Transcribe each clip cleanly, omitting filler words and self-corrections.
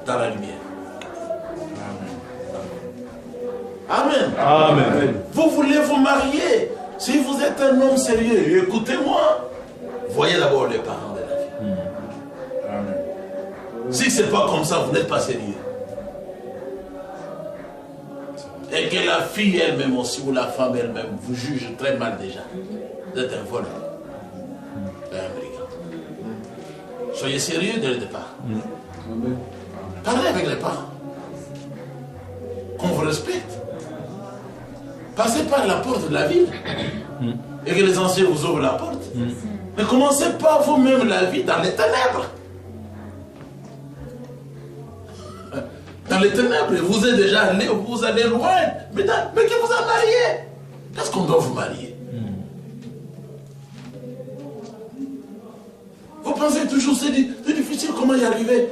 dans la lumière. Amen. Amen. Vous voulez vous marier. Si vous êtes un homme sérieux, écoutez-moi. Voyez d'abord les parents de la fille. Amen. Si ce n'est pas comme ça, vous n'êtes pas sérieux. Et que la fille elle-même aussi, ou la femme elle-même, vous juge très mal déjà. Vous êtes un voleur. Un brigand. Soyez sérieux dès le départ. Parlez avec les parents. Qu'on vous respecte. Passez par la porte de la ville. Et que les anciens vous ouvrent la porte. Ne commencez pas vous-même la vie dans les ténèbres. Dans les ténèbres, vous êtes déjà allé, vous allez loin. Mais qui vous a marié? Qu'est-ce qu'on doit vous marier? Vous pensez toujours c'est difficile, comment y arriver?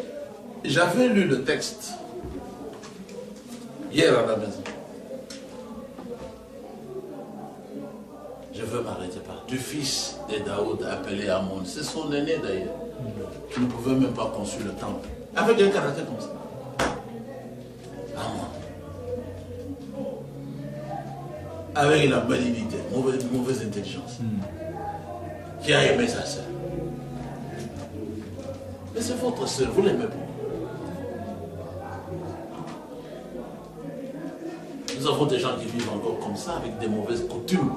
J'avais lu le texte hier à la maison. Je veux m'arrêter par du fils de Daoud appelé Amon. C'est son aîné d'ailleurs, qui ne pouvait même pas construire le temple. Avec un caractère comme ça. Amon. Avec la malignité, mauvaise intelligence. Qui a aimé sa sœur. Mais c'est votre sœur, vous l'aimez pas. Nous avons des gens qui vivent encore comme ça, avec des mauvaises coutumes.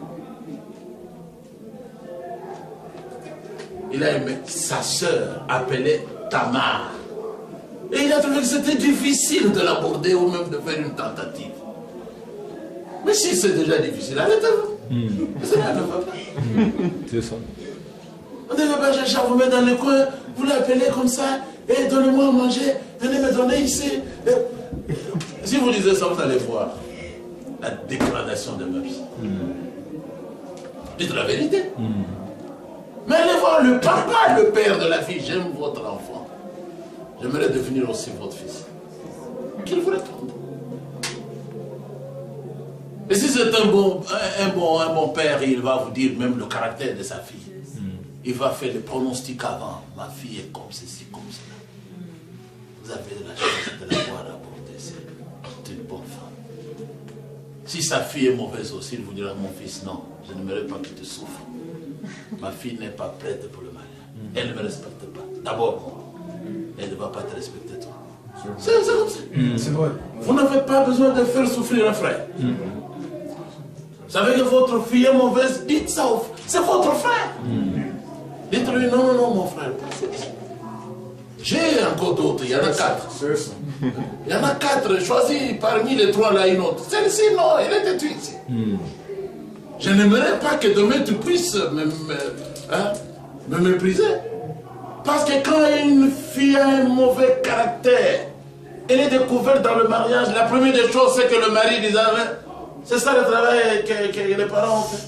Il a aimé sa sœur, appelée Tamar. Et il a trouvé que c'était difficile de l'aborder ou même de faire une tentative. Mais si c'est déjà difficile, arrêtez-vous. C'est ça. On ne devait pas chercher à vous mettre dans le coin, vous l'appelez comme ça, et donnez-moi à manger, venez me donner ici. Si vous lisez ça, vous allez voir la dégradation de mœurs. Dites la vérité. Mais allez voir le papa, le père de la fille. J'aime votre enfant. J'aimerais devenir aussi votre fils. Qu'il vous réponde. Et si c'est un bon père, il va vous dire même le caractère de sa fille. Il va faire le pronostic avant. Ma fille est comme ceci, comme cela. Vous avez la chance de l'avoir abordée. C'est une bonne femme. Si sa fille est mauvaise aussi, il vous dira, mon fils, non, je n'aimerais pas que tu souffres. Ma fille n'est pas prête pour le mariage. Elle ne me respecte pas. D'abord, moi. Elle ne va pas te respecter, toi. C'est comme ça. C'est vrai. Vous n'avez pas besoin de faire souffrir un frère. Vous savez que votre fille est mauvaise, dites ça. C'est votre frère. Dites-lui, non, non, mon frère. J'ai encore d'autres, il y en a 4. Il y en a 4, choisis parmi les 3 là une autre. Celle-ci, non, elle est têtue ici. Je n'aimerais pas que demain tu puisses me mépriser. Parce que quand une fille a un mauvais caractère, elle est découverte dans le mariage, la première des choses c'est que le mari disait, c'est ça le travail que les parents ont fait.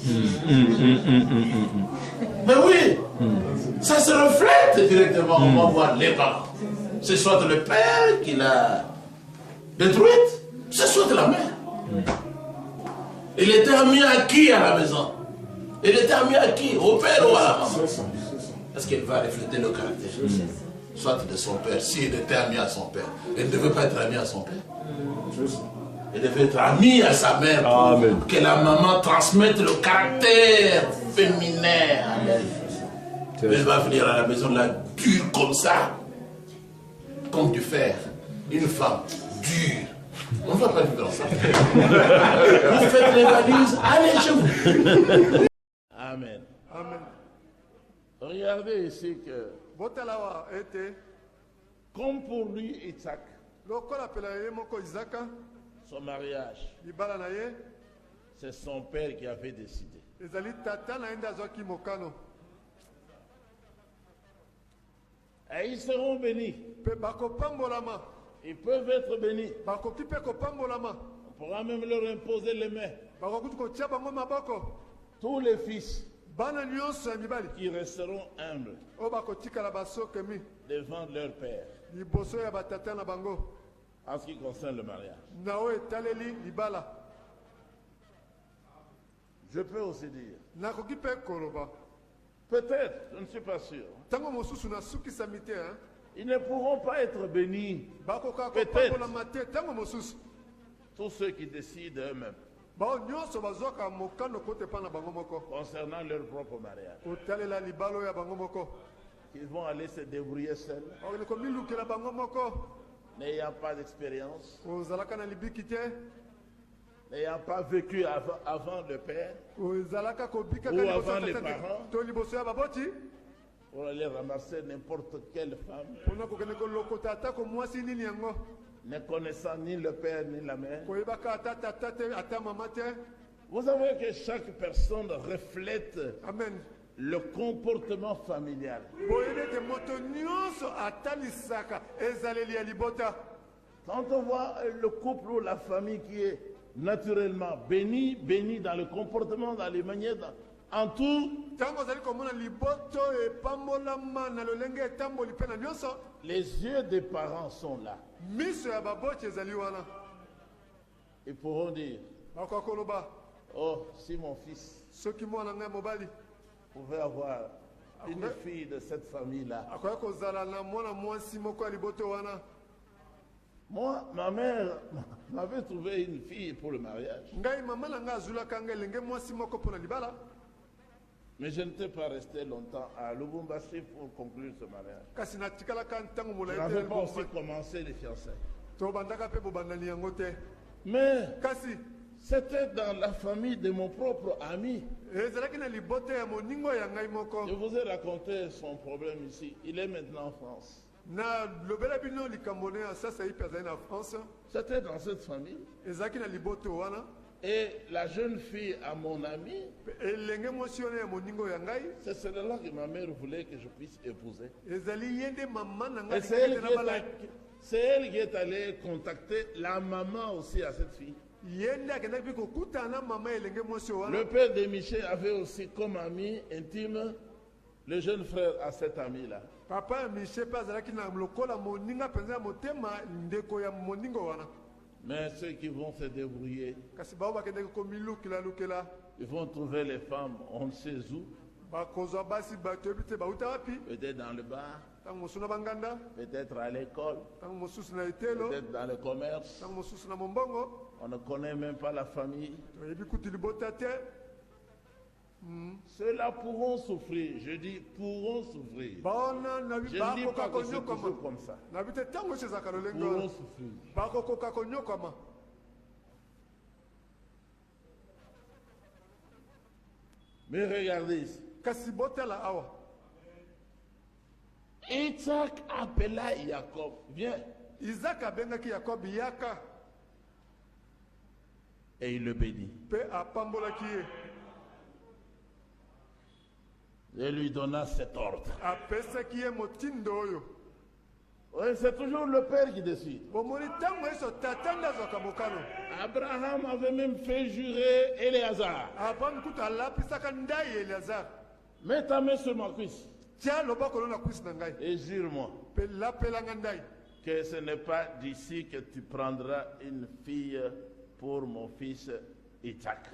Mais oui, ça se reflète directement, on va voir les parents. C'est soit le père qui l'a détruite, c'est soit la mère. Il était ami à qui à la maison? Il était ami à qui? Au père ou à la maman? Est-ce qu'elle va refléter le caractère? Soit de son père, s'il était ami à son père. Elle ne devait pas être amie à son père. Elle devait être amie à sa mère pour que la maman transmette le caractère féminin à elle. Elle va venir à la maison là, dure comme ça, comme du fer. Une femme dure. On ne va pas vivre ensemble. Vous faites les valises, allez chez vous. Amen. Amen. Regardez ici que, comme pour lui, Isaac, son mariage, c'est son père qui avait décidé. Et ils seront bénis. Ils peuvent être bénis. On pourra même leur imposer les mains. Tous les fils qui resteront humbles devant leur père en ce qui concerne le mariage. Je peux aussi dire, peut-être, je ne suis pas sûr, Ils ne pourront pas être bénis. Peut-être tous ceux qui décident eux-mêmes concernant leur propre mariage. Ils vont aller se débrouiller seuls, n'ayant pas d'expérience, n'ayant pas vécu avant le père ou avant les parents, pour aller ramasser n'importe quelle femme, ne connaissant ni le père ni la mère. Vous savez que chaque personne reflète le comportement familial. Quand on voit le couple ou la famille qui est naturellement béni dans le comportement, dans les manières, en tout, les yeux des parents sont là. Ils pourront dire, oh, si mon fils pouvait avoir une fille de cette famille-là. Moi, ma mère m'avait trouvé une fille pour le mariage. Mais je n'étais pas resté longtemps à Lubumbashi pour conclure ce mariage. Je n'avais pas aussi commencé les fiançailles. Mais c'était dans la famille de mon propre ami. Je vous ai raconté son problème ici. Il est maintenant en France. C'était dans cette famille. Et la jeune fille à mon ami, c'est celle-là que ma mère voulait que je puisse épouser. Et c'est elle qui est allée contacter la maman aussi à cette fille. Le père de Michel avait aussi comme ami intime le jeune frère à cet ami-là. Mais ceux qui vont se débrouiller, ils vont trouver les femmes, on ne sait où. Peut-être dans le bar, peut-être à l'école, peut-être dans le commerce. On ne connaît même pas la famille. Ceux-là pourront souffrir. Je dis pourront souffrir. Je ne dis pas que c'est toujours comme ça. Pourront souffrir. Mais regardez ici. Isaac appela Jacob. Viens. Et il le bénit. Et lui donna cet ordre. Oui, c'est toujours le père qui décide. Abraham avait même fait jurer Éléazar. Mets ta main sur ma cuisse. Et jure-moi que ce n'est pas d'ici que tu prendras une fille pour mon fils Isaac.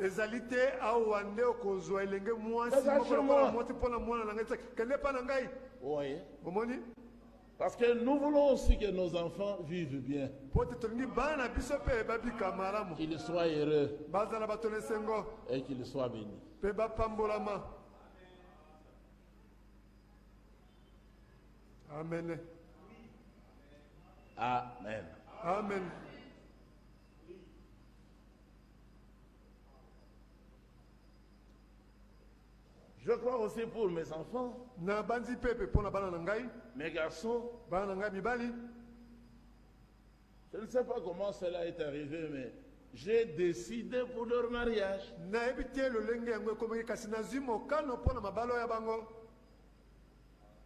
Oui. Parce que nous voulons aussi que nos enfants vivent bien. Qu'ils soient heureux. Et qu'ils soient bénis. Amen. Amen. Amen. Je crois aussi pour mes enfants, mes garçons. Je ne sais pas comment cela est arrivé, mais j'ai décidé pour leur mariage.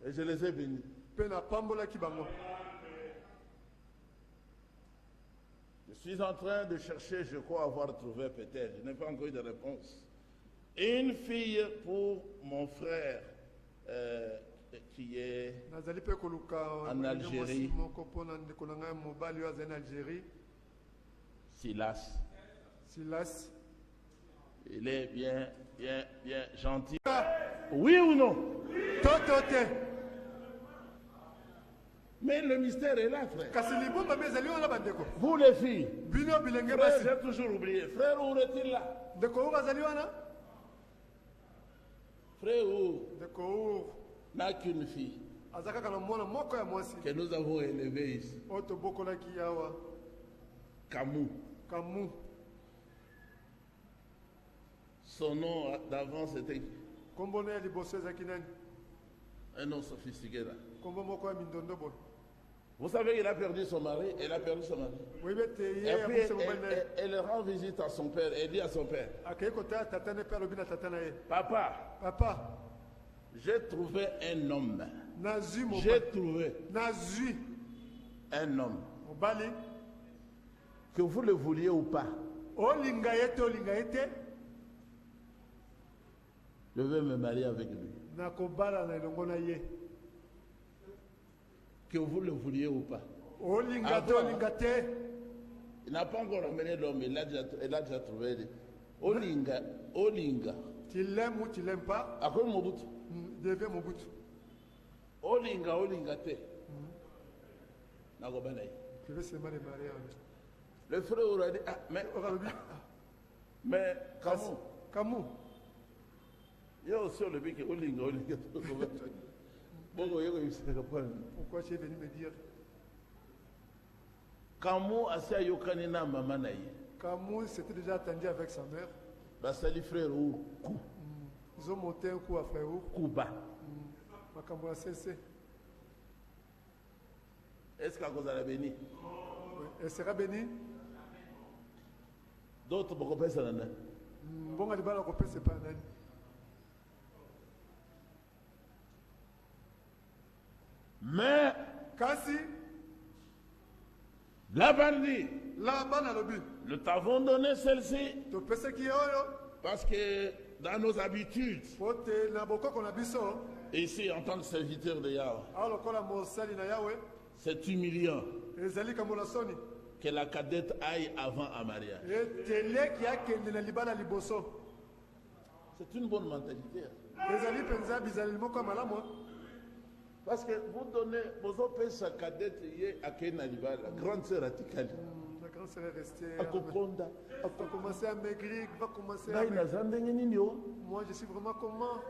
Et je les ai bénis. Je suis en train de chercher, je crois avoir trouvé peut-être, je n'ai pas encore eu de réponse. Une fille pour mon frère qui est en Algérie. Silas. Il est bien gentil. Oui ou non? Mais le mystère est là, frère. kasi libomba mpe ezali wana bandeko Vous les filles, bino bilenge frère, basi j'ai toujours oublié. Frère, où est-il là? ndeko oyo azali wana Frère, où ndeko oyo n'a qu'une fille aza kaka na mwana moko ya mwasi que nous avons élevée ici. oyo tobokolaki awa Kamou. kamu Son nom d'avant, c'était kombo na ya liboso ezalaki nani un nom sophistiqué là. kombo moko ya mindondo boye Vous savez qu'il a perdu son mari, elle a perdu son mari. oyebi ete ye Et puis, abukisa mobali na ye elle rend visite à son père. Elle dit à son père, akei kotala tata ne mpe alobi na tata na ye papa, papa j'ai trouvé un homme. nazwi J'ai trouvé nazwi un homme. mobali Que vous le vouliez ou pas, olinga ye te olinga ye te je vais me marier avec lui. nakobala na elongo na ye Que vous le vouliez ou pas. olinga te Avant. olinga te Il n'a pas encore amené l'homme, il a déjà trouvé. Olinga, Olinga. tu l'aimes ou tu l'aimes pas À quoi Mobutu? devient Mobutu Olinga, Olinga te. Nakobanaye. je vais seulement les marier avec Le frère aura dit, ah, mais comment? kamu Il y a aussi le bic Olinga, Olinga. Bon, pourquoi tu es venu me dire Kamu asia yokani na mama na ye. Kamu s'était déjà attendu avec sa mère Basali frère ou ku ils ont monté un coup à frère kuba. makambo ya sese Est-ce qu'à cause de la béni? elle sera bénie D'autres beaucoup plus ça nana. mbonga libala kopesa pa nani Mais kasi la bandit, la bana lobi nous t'avons donné celle-ci topesaki ye oyo parce que dans nos habitudes, po te na bokoko na biso ici en tant que serviteur de Yahweh, awa lokola mosali na yawe c'est humiliant ezali kambo na soni que la cadette aille avant un mariage. eteleki akende na libala liboso C'est une bonne mentalité. ezali mpenza bizaleli moko ya malamu Parce que vous donnez, vous opérez sa cadette à Kenaliba, la grande sœur Atikali. la grande sœur est restée À Kokonda. va commencer à maigrir va commencer à Là, il n'a maigrir. jamais gagné nio. Moi je suis vraiment comment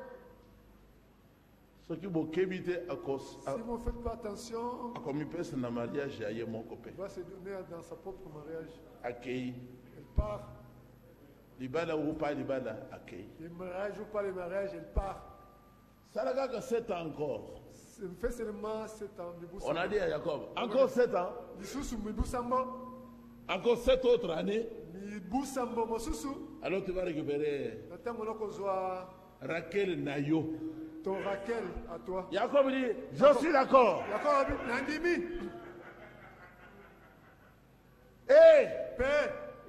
Ce qui vous kébite à cause. si vous ne faites pas attention Comme il peut se mariage, j'ai mon copain. il va se donner dans sa propre mariage Accueilli. elle part Libala ou pas Libala, accueilli. le mariage ou pas le mariage elle part Ça n'a que 7 ans encore. fait seulement 7 ans mibu On a dit à Jacob, encore 7 ans, lisusu mibu sambo encore 7 autres années, mibu sambo mosusu alors tu vas récupérer na ntango nakozwa Raquel Nayo. ton Raquel à toi Jacob dit, je suis d'accord. d'accord nandimi Et pe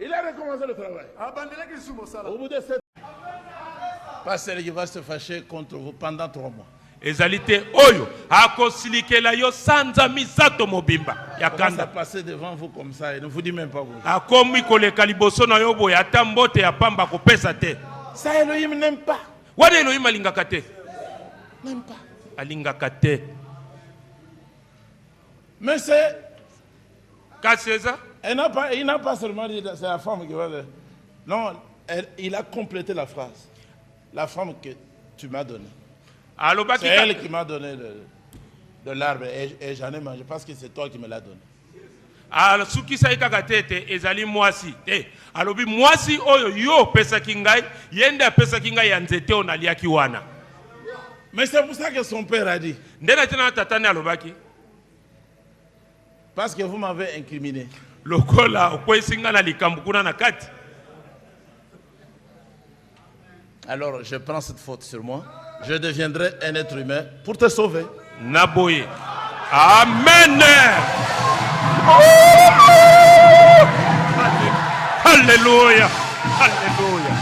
il a recommencé le travail. abandelaki lisusu mosala Au bout de 7 pasteur qui va se fâcher contre vous pendant 3 mois. ezali te oyo akosilikela yo sanza misato mobimba ya Comment ça kanda passer devant vous comme ça? Il ne vous dit même pas vous. akomi koleka liboso na yo boye ata mbote ya pamba kopesa te Ça, Elohim n'aime pas. wana elohim alingaka te N'aime pas. alingaka te Mais c'est. kasi eza Il n'a pas seulement dit c'est la femme qui va le. Non, il a complété la phrase. La femme que tu m'as donnée. alobaki C'est elle qui m'a donné de l'arbre et j'en ai mangé parce que c'est toi qui me l'as donné. asukisaki kaka te ete ezali mwasi te alobi mwasi oyo yo opesaki ngai ye nde apesaki ngai ya nzete oyo naliaki wana Mais c'est pour ça que son père a dit. nde na tina tata nde alobaki Parce que vous m'avez incriminé. lokola okwesi ngai na likambo kuna na kati Alors je prends cette faute sur moi. Je deviendrai un être humain pour te sauver. naboye amen Alléluia Alléluia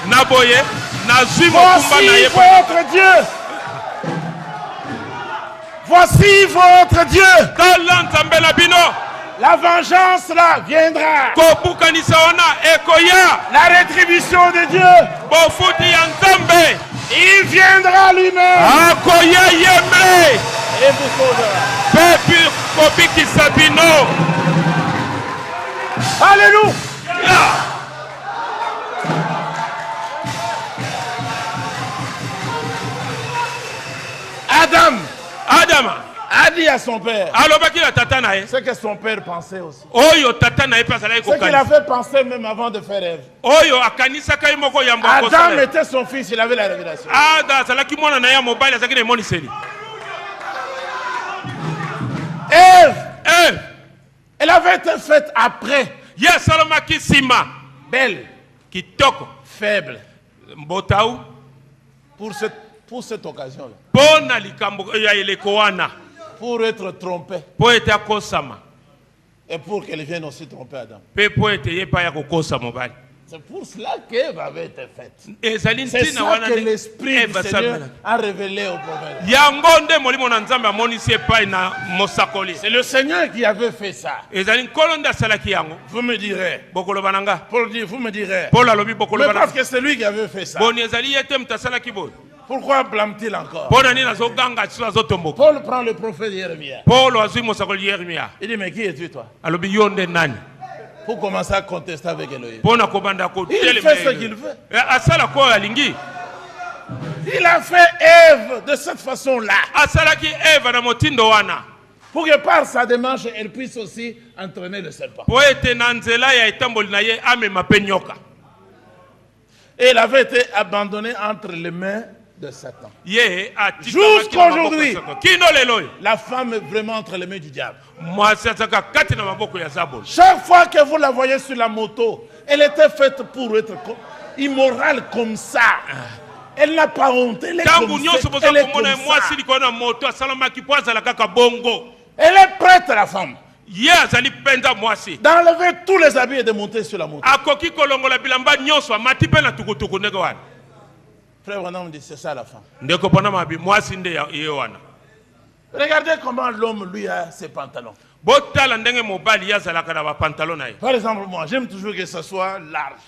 naboye nazwi mokumba na ye votre Dieu. Voici votre Dieu. tala nzambe na bino La vengeance là viendra. kobukanisa wana ekoya La rétribution de Dieu. bofuti ya nzambe Il viendra lui-même akoya yeme et vous sauvera. mpe akobikisa bino. Alléluia. Adam a dit à son père alobaki na tata na ye ce que son père pensait aussi. oyo tata na ye mpe azalaki Ce qu'il kokanisa avait pensé même avant de faire Ève. oyo akanisaka ye moko yambo Adam akosala était son fils, il avait la révélation. ada azalaki mwana na ye ya mobali azalaki na emoniseli Ève, elle avait été faite après, ye asalamaki nsima belle, kitoko faible, mbotau pour cette occasion-là, mpo na likambo ya eleko wana pour être trompée mpo ete akosama et pour qu'elle vienne aussi tromper Adam. mpe mpo ete ye mpe aya kokosa mobali C'est pour cela qu'Ève avait été faite. ezali C'est ntina ça wana que nde l'Esprit du Eve Seigneur asalelaki a révélé au prophète. yango nde molimo na nzambe amonisi epai na mosakoli C'est le Seigneur qui avait fait ça. ezali nkolo nde asalaki yango Vous me direz. bokoloba na nga Paul dit, vous me direz. paul alobi Mais bokoloba na parce que c'est lui qui avait fait ça. boni ezali ye te moto asalaki boye Pourquoi blâme-t-il encore? mpo na nini azoganga so azotomboka Paul prend le prophète Jérémie. paulo azwi mosakoli yeremia Il dit, mais qui es-tu toi? alobi yo nde nani Pour commencer à contester avec Elohim. mpo na kobanda Il fait ce qu'il veut. asalaka oyo alingi Il a fait Ève de cette façon-là. asalaki eva na motindo wana Pour que par sa démarche, elle puisse aussi entraîner le serpent. mpo ete na nzela ya etamboli na ye amema mpe nyoka Et elle avait été abandonnée entre les mains de Satan. ye Jusqu'à aujourd'hui. kino lelo oyo La femme est vraiment entre les mains du diable. mwasi azalaka kati na maboko ya zaboli Chaque fois que vous la voyez sur la moto, elle était faite pour être immorale comme ça. Elle n'a pas honte. Elle est ntango comme nyonso ça. boza Elle est komona ye comme mwasi ça. likolo na moto asalamaki mpo azalaka kaka bongo Elle est prête, la femme, ye azali mpenza mwasi d'enlever tous les habits et de monter sur la moto. akoki kolongola bilamba nyonso amati mpe na tukutuku ndenge wana Frère Branham dit, c'est ça la femme. ndeko mpona mabi mwasi nde ye wana Regardez comment l'homme, lui, a ses pantalons. botala ndenge mobali ye azalaka na bapantalo na ye Par exemple, moi, j'aime toujours que ce soit large.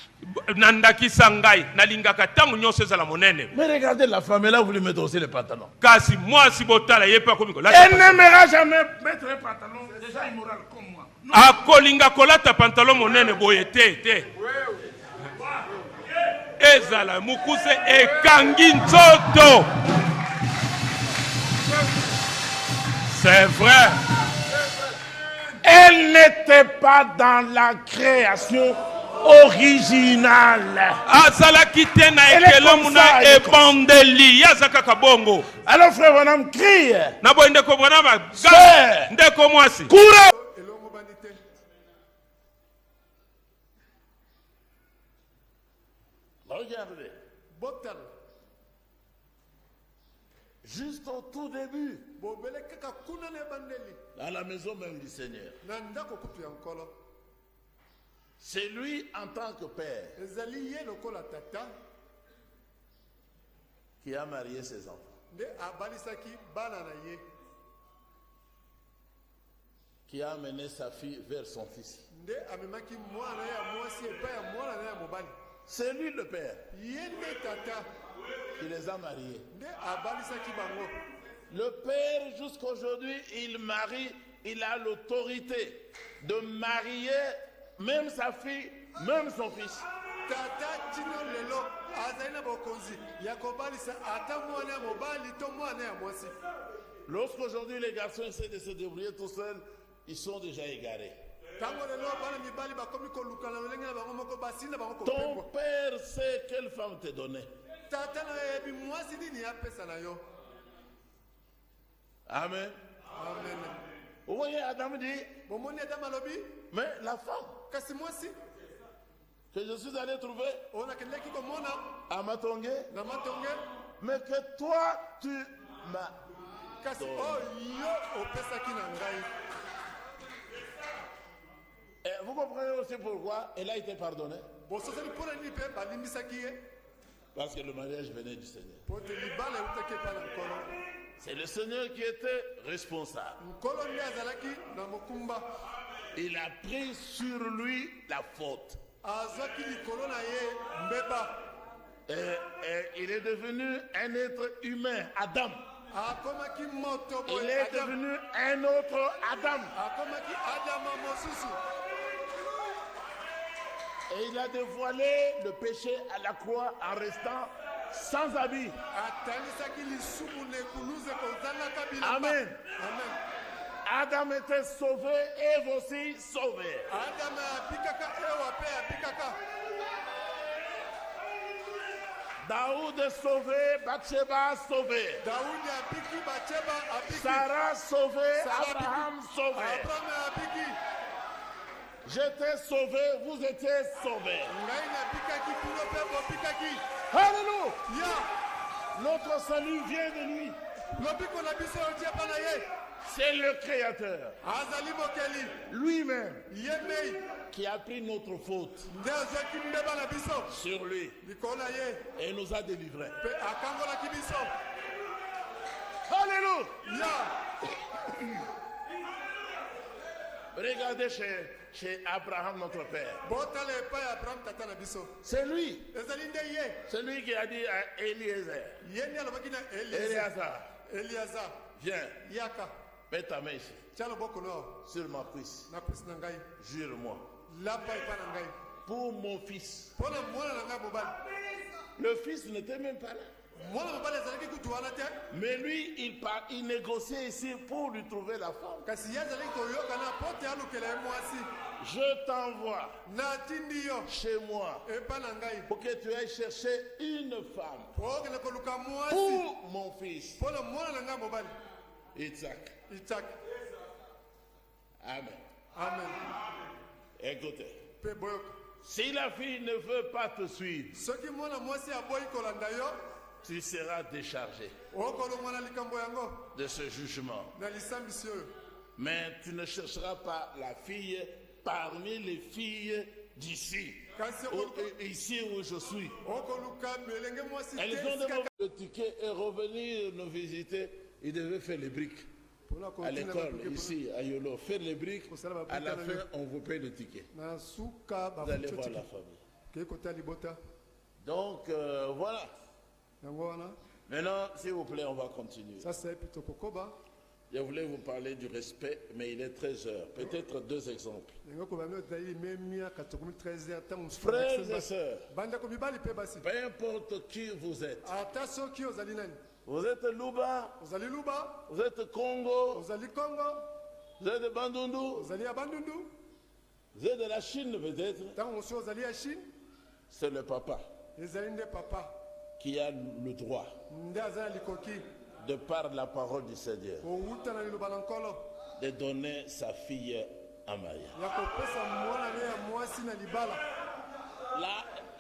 na ndakisa ngai nalingaka ntango nyonso ezala monene Mais regardez la femme, elle a voulu mettre aussi les pantalons. kasi mwasi botala ye mpe akomi Elle n'aimera jamais mettre un pantalon déjà immoral comme moi. akolinga kolata pantalo monene boye te ezala mokuse ekangi nzoto c'est vrai Elle n'était pas dans la création originale. azalaki te na Elle est ekelamu comme na ça, elle est comme ebandeli ye aza kaka bongo Alors frère Branham crie. na boye ndeko bwanama Sœur. ndeko mwasi Courez. elongo bandi te Regardez. botala Juste au tout début, bobele kaka kuna na ebandeli dans la maison même du Seigneur. na ndako kutu ya nkolo C'est lui en tant que père ezali ye lokola tata qui a marié ses enfants, nde abalisaki bana na ye qui a amené sa fille vers son fils. nde amemaki mwana ye ya mwasi epai ya mwana na ye ya mobali C'est lui le père ye nde tata qui les a mariés. nde abalisaki bango Le père, jusqu'aujourd'hui, il marie, il a l'autorité de marier même sa fille, même son fils. tata tino lelo azali na bokonzi ya kobalisa ata mwana ya mobali to mwana ya mwasi Lorsqu'aujourd'hui les garçons essaient de se débrouiller tout seuls, ils sont déjà égarés. ntango lelo bana mibali bakomi koluka na lolenge na bango moko basinda bango Ton kopengwa père sait quelle femme te donner. tata na yo yebi mwasi nini apesa na yo Amen. amen Vous voyez, Adam dit, bomoni ata malobi mais la femme kasi mwasi que je suis allé trouver oyo nakendeki komona à Matongé, na matonge mais que toi tu m'as. kasi oyo yo opesaki na ngai Et vous comprenez aussi pourquoi elle a été pardonnée? bososani mpo na nini mpe balimbisaki ye Parce que le mariage venait du Seigneur. po te libala eutaki epai na nkolo C'est le Seigneur qui était responsable. nkolo nde azalaki na mokumba Il a pris sur lui la faute. azwaki likolo na ye mbeba Et il est devenu un être humain, Adam. akomaki moto Il boye est Adam. devenu un autre Adam. Akomaki Adama mosusu. Et il a dévoilé le péché à la croix en restant sans habit. Atanisaki lisumu na ekuluze kozalaka bilamba. Amen. Amen. Adam était sauvé et vous aussi sauvés. Adam apikaka ewa pe apikaka. Daoud est sauvé, Bathsheba sauvé. Daudi apiki Bathsheba apiki. Sarah sauvé, Sarah Abraham sauvé. Abraham apiki. J'étais sauvé, vous étiez sauvés. Ngai napikaki bino pe bopikaki. Alléluia. Ya. Notre salut vient de lui. Lobiko na biso otie pa na ye. C'est le Créateur Azali mokeli. lui-même Ye mei. qui a pris notre faute Nde azwaki mbeba na biso. sur lui Likolo na ye. et nous a délivrés. Pe akangolaki biso. Alléluia. Ya. Regardez chez Abraham, notre père. Botala epai ya Abraham tata na biso. C'est lui. Ezali nde ye. C'est lui qui a dit à Eliezer, Ye nde alobaki na Éléazar, Eliazar. viens, Yaka. mets ta main ici, Tia loboko no sur ma cuisse. na pesi na ngai. Jure-moi. Lapa epai na ngai. Pour mon fils. Mpo na mwana na ngai mobali. Le fils n'était même pas là. Mwana mobali azalaki kutu wana te. Mais lui, il négociait ici pour lui trouver la femme. Kasi ye azalaki koyoka na po te alukela ye mwasi. Je t'envoie Natindi yo chez moi epai na ngai. pour que tu ailles chercher une femme Po okende koluka mwasi. pour mon fils, Mpo na mwana na ngai mobali. Isaac. Isaac. Amen. Amen. Écoutez, Pe boyoka. si la fille ne veut pas te suivre, Soki mwana mwasi aboyi kolanda yo. tu seras déchargé Okolongwa na likambo yango. de ce jugement. Na lisambisi oyo. Mais tu ne chercheras pas la fille parmi les filles d'ici. Kasi Ici où je suis. okoluka belenge mwasi te. Elles ont demandé le ticket et revenir nous visiter. Ils devaient faire les briques à l'école, ici à Yolo. Faire les briques. À la fin, on vous paye le ticket. Na suka Vous allez voir bafuti. la famille. Ke kota libota. Donc, voilà. Yango wana. Maintenant, s'il vous plaît, on va continuer. Sasa epi tokokoba. Je voulais vous parler du respect, mais il est 13 heures. Peut-être 2 exemples. Yango ko bamio dai memia katokumi 13h tangu Frères et sœurs, banda ko mibali pe basi. peu importe qui vous êtes. Ata soki ozali nani? Vous êtes Luba, Ozali Luba, vous êtes Congo, ozali Congo, vous êtes Bandundu, ozali Abandundu, vous êtes de la Chine peut-être. tangu osi ozali ya Chine, C'est le papa ezali nde papa. qui a le droit, Nde azali likoki. de par la parole du Seigneur, Outa na liloba na nkolo. de donner sa fille en mariage. Ya kopesa mwana ne ya mwasi na libala.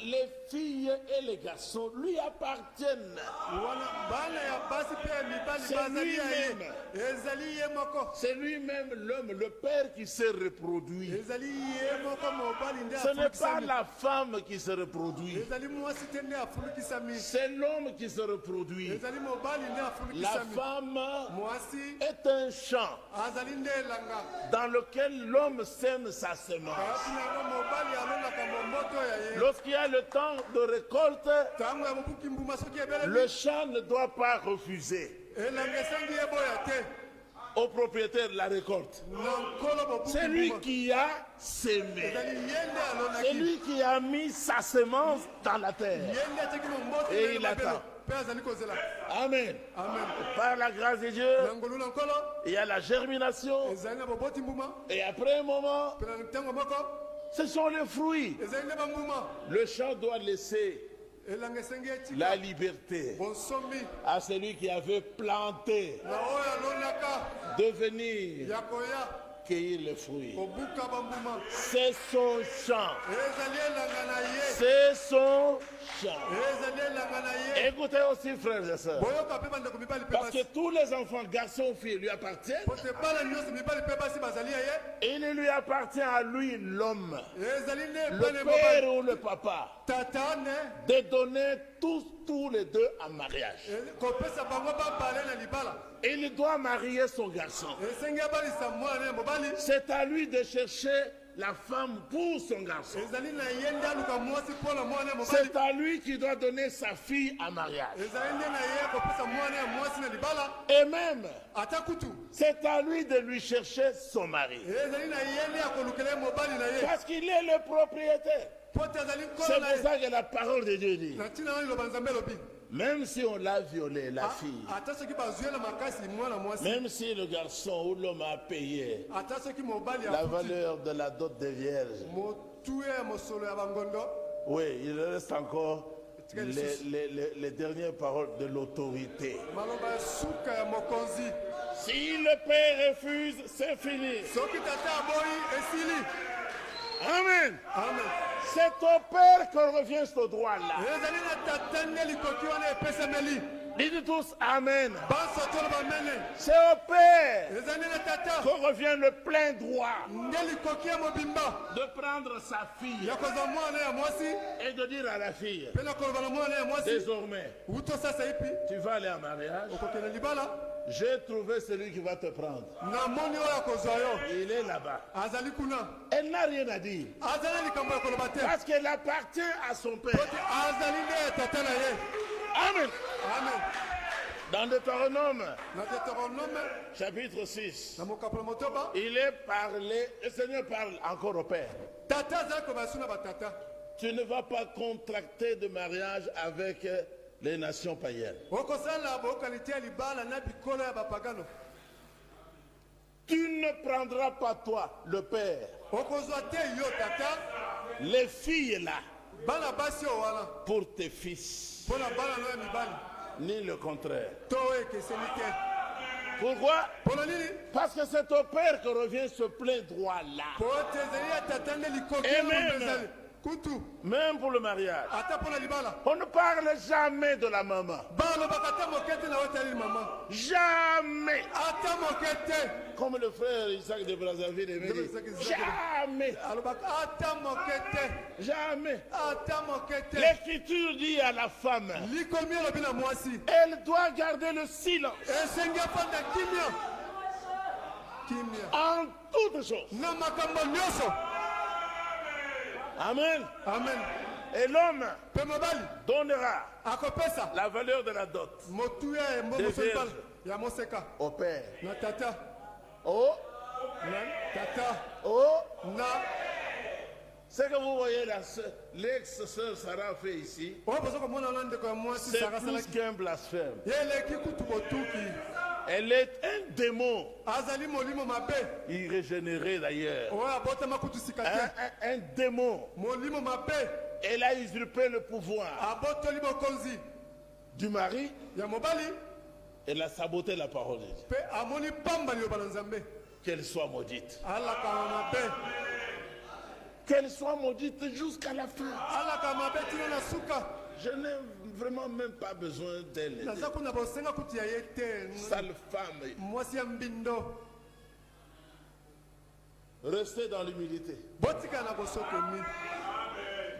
Les filles et les garçons lui appartiennent. Wana bana ya basi pe ya mibali C'est bazali ya lui-même. ye. Ezali ye moko. C'est lui-même l'homme, le père qui se reproduit. Ezali ye moko mobali nde Ce n'est pas afulukisami. la femme qui se reproduit. Ezali mwasi te nde afulukisami. C'est l'homme qui se reproduit. Ezali mobali nde La afulukisami. femme Mwasi est un champ azali nde elanga. dans lequel l'homme sème sa semence. Kasi nango mobali alonaka momboto ya ye. Lorsqu'il y a le temps de récolte, Tango ya mobuki mbuma soki ebeleli. le champ ne doit pas refuser Elanga esengi eboya te. au propriétaire de la récolte. Na nkolo mobuki C'est lui mbuma. qui a sémé. Ezali ye nde C'est alonaki. lui qui a mis sa semence dans la terre. Ye nde atiaki momboto Et na il mabelo. attend. Pe azali kozela. Amen. Amen. Par la grâce de Dieu, Na ngolu na nkolo. il y a la germination. Ezali na boboti mbuma. Et après un moment, Pe na ntango moko. ce sont les fruits. Ezali nde bambuma. Le champ doit laisser Elanga esengi etika. la liberté Bonsomi. à celui qui avait planté Na oyo alonaka. de venir Ya koya. cueillir les fruits. Kobuka bambuma. C'est son champ. Ezali elanga na ye. C'est son champ. Ezali elanga na ye. Écoutez aussi, frères et sœurs. Boyoka pe bandeko mibali pe Parce que basi. tous les enfants, garçons, filles, lui appartiennent. Po te bala nyonso mibali pe basi bazali ya ye. Il lui appartient à lui, l'homme, Ezali nde le bana père mobali. ou le papa, Tata ne. de donner tous les deux en mariage. Kopesa bango babale na libala. Il doit marier son garçon. Esengi abalisa mwana ne mobali. C'est à lui de chercher la femme pour son garçon. ezali na ye nde aluka mwasi mpo na mwana ya mobali. C'est à lui qui doit donner sa fille en mariage. ezali nde na ye kopesa mwana ya mwasi na libala. Et même, ata kutu c'est à lui de lui chercher son mari. ezali na ye nde akolukela ye mobali na ye Parce qu'il est le propriétaire. po te azali C'est nkolo na pour ye. ça que la parole de Dieu dit, na ntina wana liloba nzambe elobi même si on l'a violé, la fille, ata soki bazwela makasi mwana mwasi, même si le garçon ou l'homme a payé ata soki mobali la afuti valeur de la dot des vierges, motuye ya mosolo ya bangondo, oui, il reste encore les dernières paroles de l'autorité. maloba ya suka ya mokonzi. Si le père refuse, c'est fini. soki tata aboyi esili. Amen. amen. C'est au père qu'on revient ce droit-là. ezali na tata nde likoki wana epesameli. Dites tous Amen. banso toloba mene. C'est au père ezali na tata qu'on revient le plein droit nde likoki ya mobimba de prendre sa fille ya kozwa mwana ya mwasi et de dire à la fille, mpe na koloba na mwana ya mwasi désormais, uto sasa ipi tu vas aller en mariage. okokende libala. J'ai trouvé celui qui va te prendre. namoni oyo akozwa yo Il est là-bas. azali kuna. Elle n'a rien à dire. azali na likambo ya koloba te Parce qu'elle appartient à son père. pote azali nde ya tata na ye. Amen. amen. Dans Deutéronome, na Deutéronome chapitre 6, na mokapolo motoba il est parlé, le Seigneur parle encore au père. tata azali koloba su na batata. Tu ne vas pas contracter de mariage avec les nations païennes. okosala bokani te ya libala na bikolo ya bapagano. Tu ne prendras pas toi, le père, okozwa te yo tata les filles là bana basi oyo wana pour tes fils, mpo na bana no ya mibali ni le contraire. to oyo ekeseni te. Pourquoi? mpo na nini? Parce que c'est au père que revient ce plein droit là. po te ezali ya tata nde likoki Amen. yango ezali kutu Même pour le mariage. ata mpo na libala. On ne parle jamais de la maman. balobaka ata moke te na oyo etali mama. Jamais. ata moke te. Comme le frère Isaac de Brazzaville avait dit. Jamais. alobaka ata moke te. Jamais. ata moke te. L'écriture dit à la femme, likomi elobi na mwasi elle doit garder le silence esengi afanda kimia. kimia en toutes choses. na makambo nyonso. Amen. amen. Et l'homme mpe mobali donnera akopesa la valeur de la dot motuya ya mbongoso Des libala vierges. ya moseka au père. na tata Oh, na tata oh, na ce que vous voyez là, l'ex-sœur Sarah fait ici, oyo boza komona wana ndeko ya mwasi c'est sara plus asalaki qu'un blasphème. ye eleki kutu botuki. Elle est un démon, azali molimo mabe irrégénéré d'ailleurs. oyo abotama kutu sika te. Un démon. molimo mabe Elle a usurpé le pouvoir abotoli bokonzi du mari. ya mobali Elle a saboté la parole de Dieu. mpe amoni pamba liloba na nzambe. Qu'elle soit maudite. alakama mabe Qu'elle soit maudite jusqu'à la fin. alaka mabe tino na suka. Je n'ai vraiment même pas besoin d'elle. naza kuna bosenga kutu ya ye te. Sale femme. mwasi ya mbindo Restez dans l'humilité. botika na bosokemi.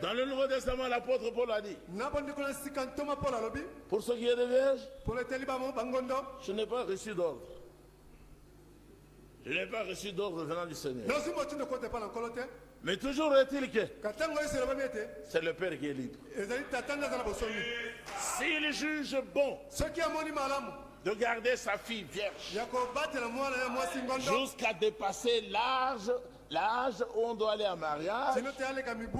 Dans le Nouveau Testament, l'apôtre Paul a dit, na bondeko na sika ntoma mpo alobi pour ce qui est des vierges, mpo leteli bangondo je n'ai pas reçu d'ordre. Je n'ai pas reçu d'ordre venant du Seigneur. nazwi motindo kota epa na nkolo te. Mais toujours est-il que ka ntango yesu elobami ete c'est le Père qui est libre. ezali tata nde aza na bosomi. S'il juge bon soki amoni malamu de garder sa fille vierge ya kobatela mwana ya mwasi ngondo jusqu'à dépasser l'âge où on doit aller en mariage, tino te aleka mibu